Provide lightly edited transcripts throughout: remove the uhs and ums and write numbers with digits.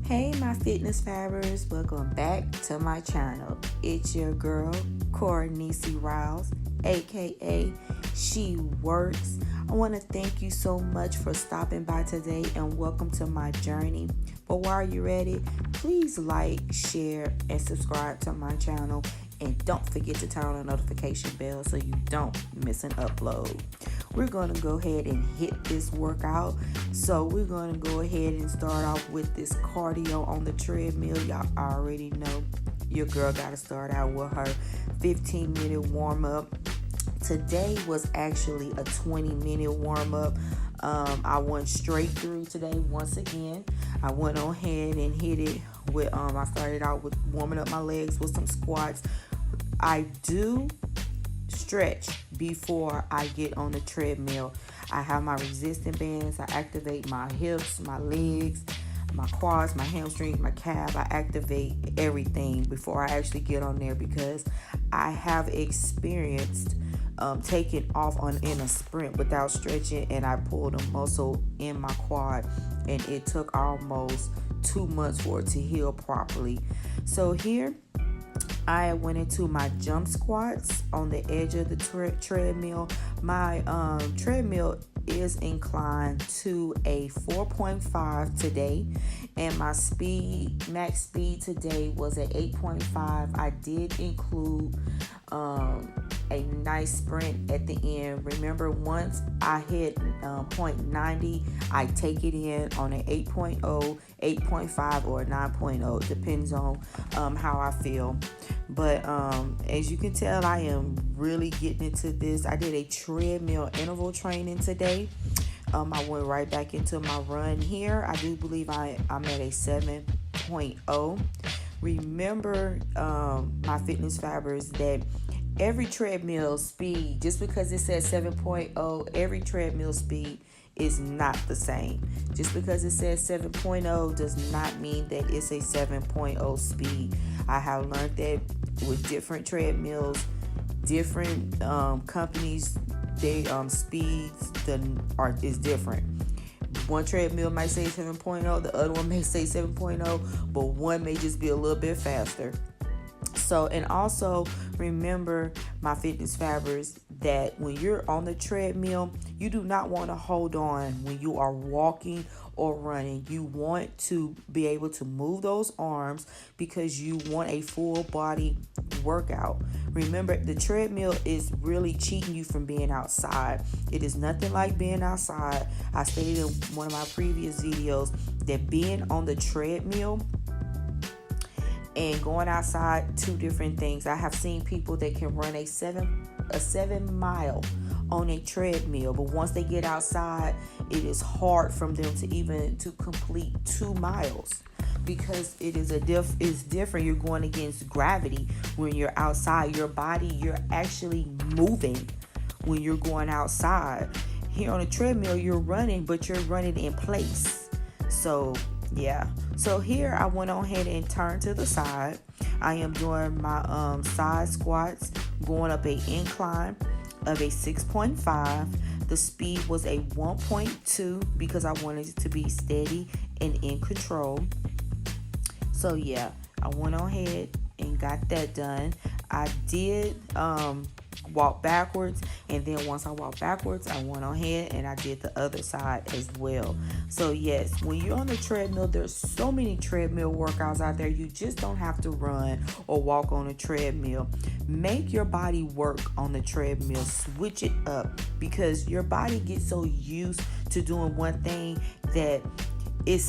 Hey my fitness fabbers, welcome back to my channel. It's your girl, Cornisi Riles, aka She Works. I want to thank you so much for stopping by today and welcome to my journey. But while you're ready, please like, share, and subscribe to my channel. And don't forget to turn on the notification bell so you don't miss an upload. We're going to go ahead and hit this workout. So we're going to go ahead and start off with this cardio on the treadmill. Y'all already know your girl got to start out with her 15-minute warm-up. Today was actually a 20-minute warm-up. I went straight through today once again. I went on ahead and hit it with, I started out with warming up my legs with some squats. I do stretch before I get on the treadmill. I have my resistance bands. I activate my hips, my legs, my quads, my hamstrings, my calf. I activate everything before I actually get on there because I have experienced taking off in a sprint without stretching, and I pulled a muscle in my quad, and it took almost 2 months for it to heal properly. So here I went into my jump squats on the edge of the treadmill. My treadmill is inclined to a 4.5 today, and my max speed today was at 8.5. I did include a nice sprint at the end. Remember, once I hit 0.90, I take it in on an 8.0, 8.5, or a 9.0. Depends on how I feel. But as you can tell, I am really getting into this. I did a treadmill interval training today. I went right back into my run here. I do believe I'm at a 7.0. Remember, my fitness fabbers, that every treadmill speed, just because it says 7.0, every treadmill speed is not the same. Just because it says 7.0 does not mean that it's a 7.0 speed. I have learned that with different treadmills, different companies, they speeds is different. One treadmill might say 7.0, the other one may say 7.0, but one may just be a little bit faster. So, and also remember, my fitness fabbers, that when you're on the treadmill, you do not want to hold on when you are walking or running. You want to be able to move those arms because you want a full body workout. Remember, the treadmill is really cheating you from being outside. It is nothing like being outside. I stated in one of my previous videos that being on the treadmill and going outside, two different things. I have seen people that can run a 7 mile on a treadmill, but once they get outside, it is hard for them to complete 2 miles because it is it's different. You're going against gravity when you're outside. Your body, you're actually moving when you're going outside. Here on a treadmill, you're running, but you're running in place. So yeah. So here I went on ahead and turned to the side. I am doing my side squats, going up an incline of a 6.5. The speed was a 1.2 because I wanted it to be steady and in control. So yeah, I went on ahead and got that done. I did walk backwards, and then once I walked backwards, I went on ahead and I did the other side as well. So yes, when you're on the treadmill, there's so many treadmill workouts out there. You just don't have to run or walk on a treadmill. Make your body work on the treadmill. Switch it up, because your body gets so used to doing one thing that it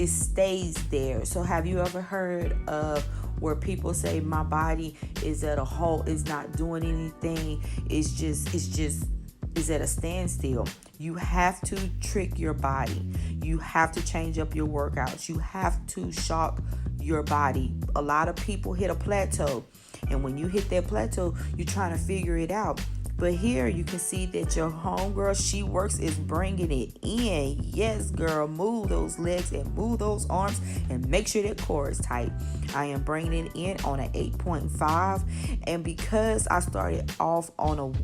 stays there. So have you ever heard of where people say my body is at a halt, is not doing anything, is at a standstill? You have to trick your body. You have to change up your workouts. You have to shock your body. A lot of people hit a plateau, and when you hit that plateau, you're trying to figure it out. But here you can see that your homegirl, She Works, is bringing it in. Yes, girl, move those legs and move those arms and make sure that core is tight. I am bringing it in on an 8.5, and because I started off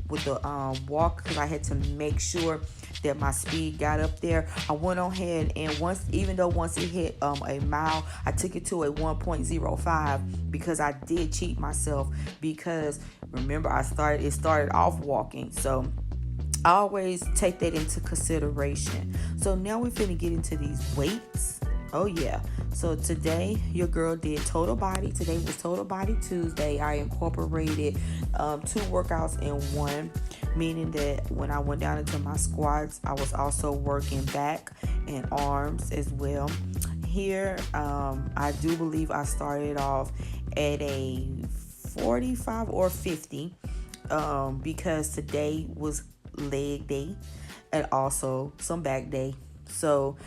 with the walk, because I had to make sure that my speed got up there, I went on ahead and once it hit a mile, I took it to a 1.05 because I did cheat myself, because remember it started off walking. So I always take that into consideration. So now we're finna get into these weights. Oh yeah. So today your girl did total body. Today was total body Tuesday. I incorporated 2 workouts in one, meaning that when I went down into my squats, I was also working back and arms as well. Here, I do believe I started off at a 45 or 50 because today was leg day and also some back day. So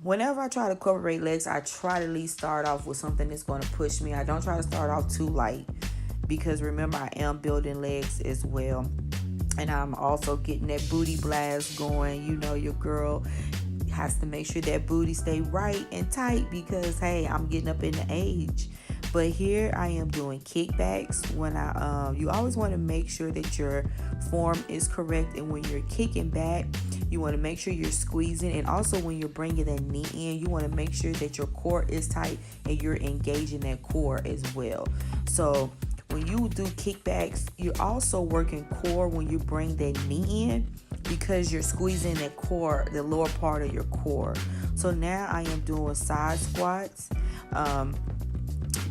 whenever I try to incorporate legs, I try to at least start off with something that's going to push me. I don't try to start off too light, because remember, I am building legs as well, and I'm also getting that booty blast going. You know, your girl has to make sure that booty stay right and tight, because hey, I'm getting up in the age. But here I am doing kickbacks. When you always want to make sure that your form is correct, and when you're kicking back, you want to make sure you're squeezing, and also when you're bringing that knee in, you want to make sure that your core is tight and you're engaging that core as well. So when you do kickbacks, you're also working core when you bring that knee in, because you're squeezing that core, the lower part of your core. So now I am doing side squats.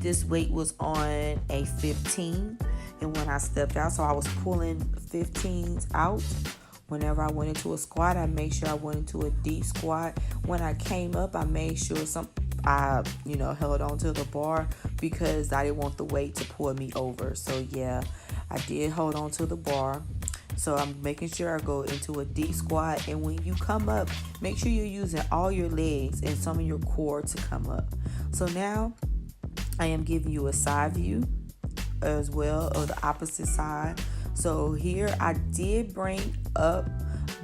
This weight was on a 15, and when I stepped out, so I was pulling 15s out. Whenever I went into a squat, I made sure I went into a deep squat. When I came up, I made sure I held on to the bar, because I didn't want the weight to pull me over. So yeah, I did hold on to the bar. So I'm making sure I go into a deep squat, and when you come up, make sure you're using all your legs and some of your core to come up. So now I am giving you a side view as well, of the opposite side. So here I did bring up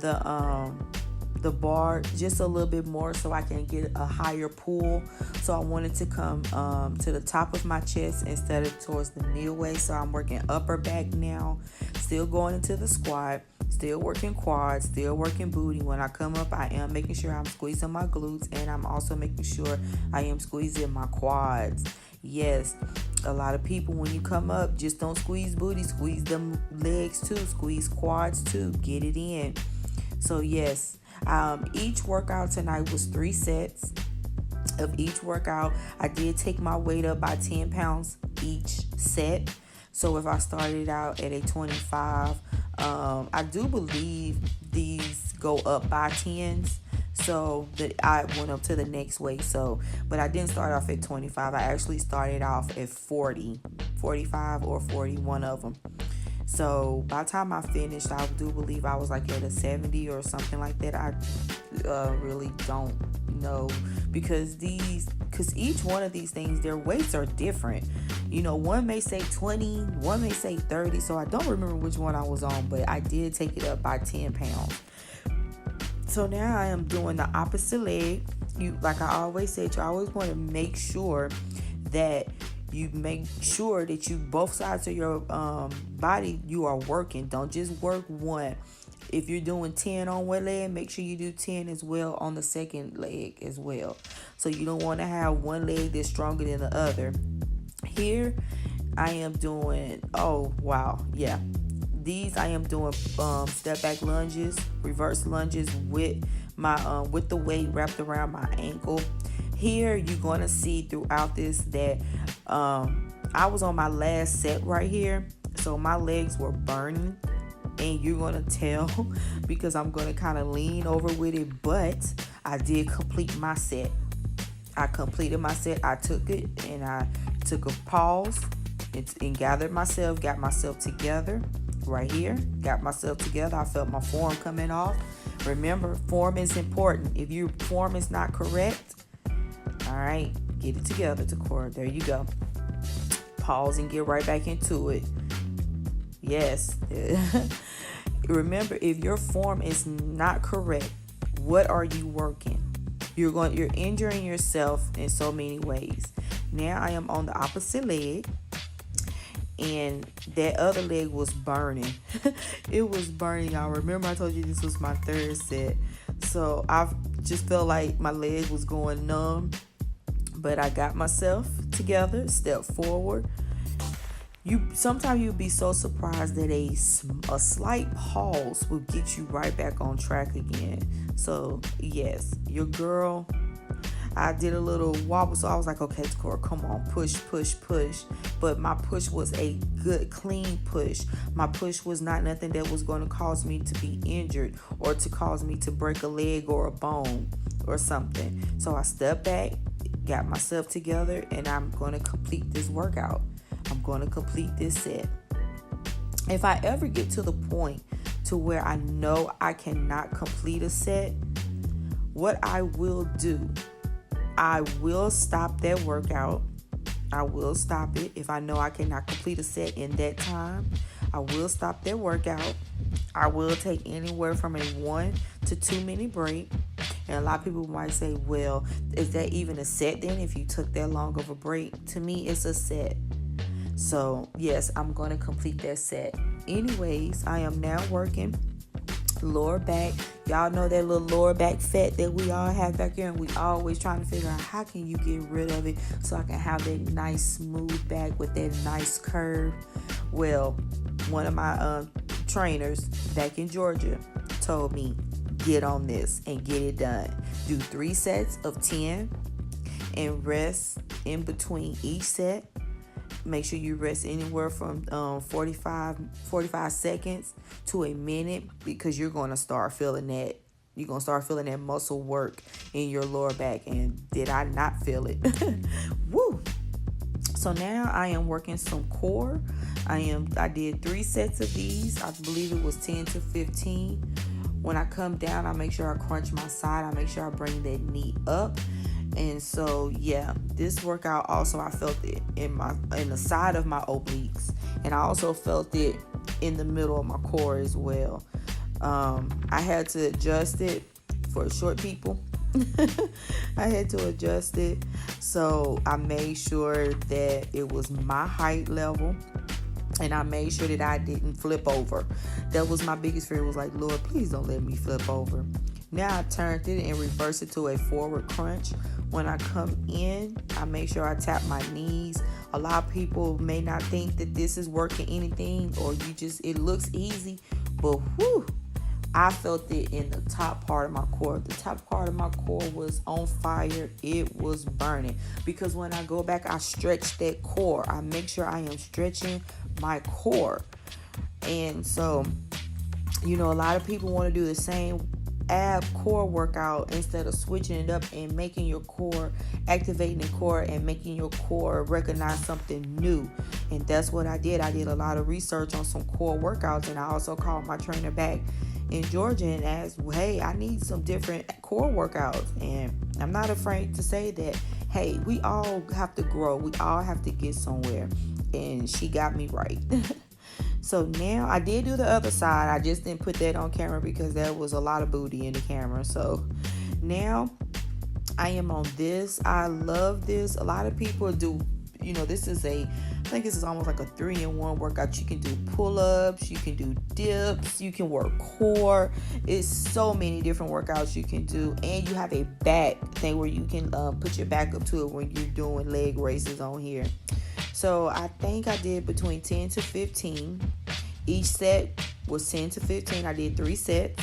the bar just a little bit more so I can get a higher pull. So I wanted to come to the top of my chest instead of towards the midway. So I'm working upper back now, still going into the squat, still working quads, still working booty. When I come up, I am making sure I'm squeezing my glutes, and I'm also making sure I am squeezing my quads. Yes, a lot of people, when you come up, just don't squeeze booty, squeeze them legs too, squeeze quads too, get it in. So yes, each workout tonight was 3 sets. Of each workout, I did take my weight up by 10 pounds each set. So if I started out at a 25, I do believe these go up by 10s. So that I went up to the next weight. So, but I didn't start off at 25. I actually started off at 40, 45 or 40, one of them. So by the time I finished, I do believe I was like at a 70 or something like that. I really don't know, because each one of these things, their weights are different. You know, one may say 20, one may say 30. So I don't remember which one I was on, but I did take it up by 10 pounds. So now I am doing the opposite leg. Like I always said, you always want to make sure that you both sides of your body, you are working. Don't just work one. If you're doing 10 on one leg, make sure you do 10 as well on the second leg as well. So you don't want to have one leg that's stronger than the other. Here I am doing, these I am doing step back lunges, reverse lunges with my with the weight wrapped around my ankle. Here you're going to see throughout this that I was on my last set right here, so my legs were burning, and you're going to tell because I'm going to kind of lean over with it, but I did complete my set. I completed my set. I took it and I took a pause and gathered myself, got myself together. Right here, got myself together. I felt my form coming off. Remember, form is important. If your form is not correct, all right, get it together, Takora. There you go. Pause and get right back into it. Yes. Remember, if your form is not correct, what are you working? You're injuring yourself in so many ways. Now I am on the opposite leg. and that other leg was burning. It was burning. I remember I told you this was my third set. So I just felt like my leg was going numb. But I got myself together, stepped forward. Sometimes you'll be so surprised that a slight pause will get you right back on track again. So yes, your girl, I did a little wobble, so I was like, okay, Cora, come on, push. But my push was a good, clean push. My push was not nothing that was going to cause me to be injured or to cause me to break a leg or a bone or something. So I stepped back, got myself together, and I'm going to complete this workout. I'm going to complete this set. If I ever get to the point to where I know I cannot complete a set, what I will do, I will stop that workout. I will stop it. If I know I cannot complete a set in that time, I will stop that workout. I will take anywhere from a 1 to 2 minute break. And a lot of people might say, well, is that even a set then if you took that long of a break? To me, it's a set. So yes, I'm going to complete that set. Anyways, I am now working lower back. Y'all know that little lower back fat that we all have back here, and we always trying to figure out how can you get rid of it so I can have that nice smooth back with that nice curve. Well, one of my trainers back in Georgia told me, get on this and get it done. Do 3 sets of 10 and rest in between each set. Make sure you rest anywhere from 45 seconds to a minute, because you're going to start feeling that. You're going to start feeling that muscle work in your lower back. And did I not feel it? Woo! So now I am working some core. I did 3 sets of these. I believe it was 10 to 15. When I come down, I make sure I crunch my side. I make sure I bring that knee up. And so yeah, this workout also, I felt it in the side of my obliques, and I also felt it in the middle of my core as well. I had to adjust it for short people. I had to adjust it, so I made sure that it was my height level, and I made sure that I didn't flip over. That was my biggest fear. It was like, Lord, please don't let me flip over. Now I turned it and reversed it to a forward crunch. When I come in, I make sure I tap my knees. A lot of people may not think that this is working anything, or it looks easy, but whew, I felt it in the top part of my core. The top part of my core was on fire. It was burning, because when I go back, I stretch that core. I make sure I am stretching my core. And so, a lot of people want to do the same ab core workout instead of switching it up and making your core, activating the core and making your core recognize something new. And that's what I did. I did a lot of research on some core workouts, and I also called my trainer back in Georgia and asked, hey, I need some different core workouts. And I'm not afraid to say that, hey, we all have to grow. We all have to get somewhere. And she got me right. So now I did do the other side. I just didn't put that on camera because there was a lot of booty in the camera. So now I am on this. I love this. A lot of people do, I think this is almost like a 3-in-1 workout. You can do pull-ups, you can do dips, you can work core. It's so many different workouts you can do. And you have a back thing where you can put your back up to it when you're doing leg raises on here. So I think I did between 10 to 15. Each set was 10 to 15. I did 3 sets.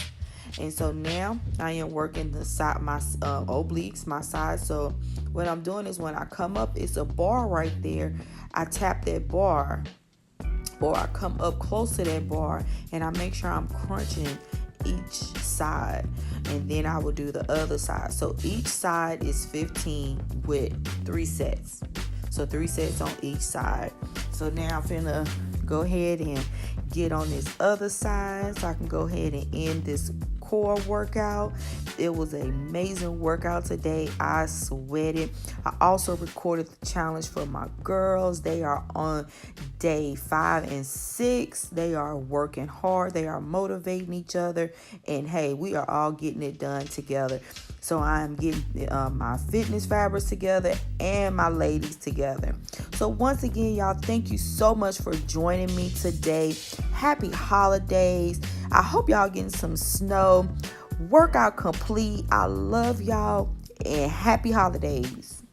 And so now I am working the side, my obliques, my side. So what I'm doing is when I come up, it's a bar right there. I tap that bar, or I come up close to that bar, and I make sure I'm crunching each side. And then I will do the other side. So each side is 15 with 3 sets. So 3 sets on each side. So now I'm finna go ahead and get on this other side so I can go ahead and end this core workout. It was an amazing workout today. I sweated. I also recorded the challenge for my girls. They are on day 5 and 6. They are working hard. They are motivating each other. And hey, we are all getting it done together. So I'm getting my fitness fabrics together and my ladies together. So once again, y'all, thank you so much for joining me today. Happy holidays. I hope y'all getting some snow. Workout complete. I love y'all and happy holidays.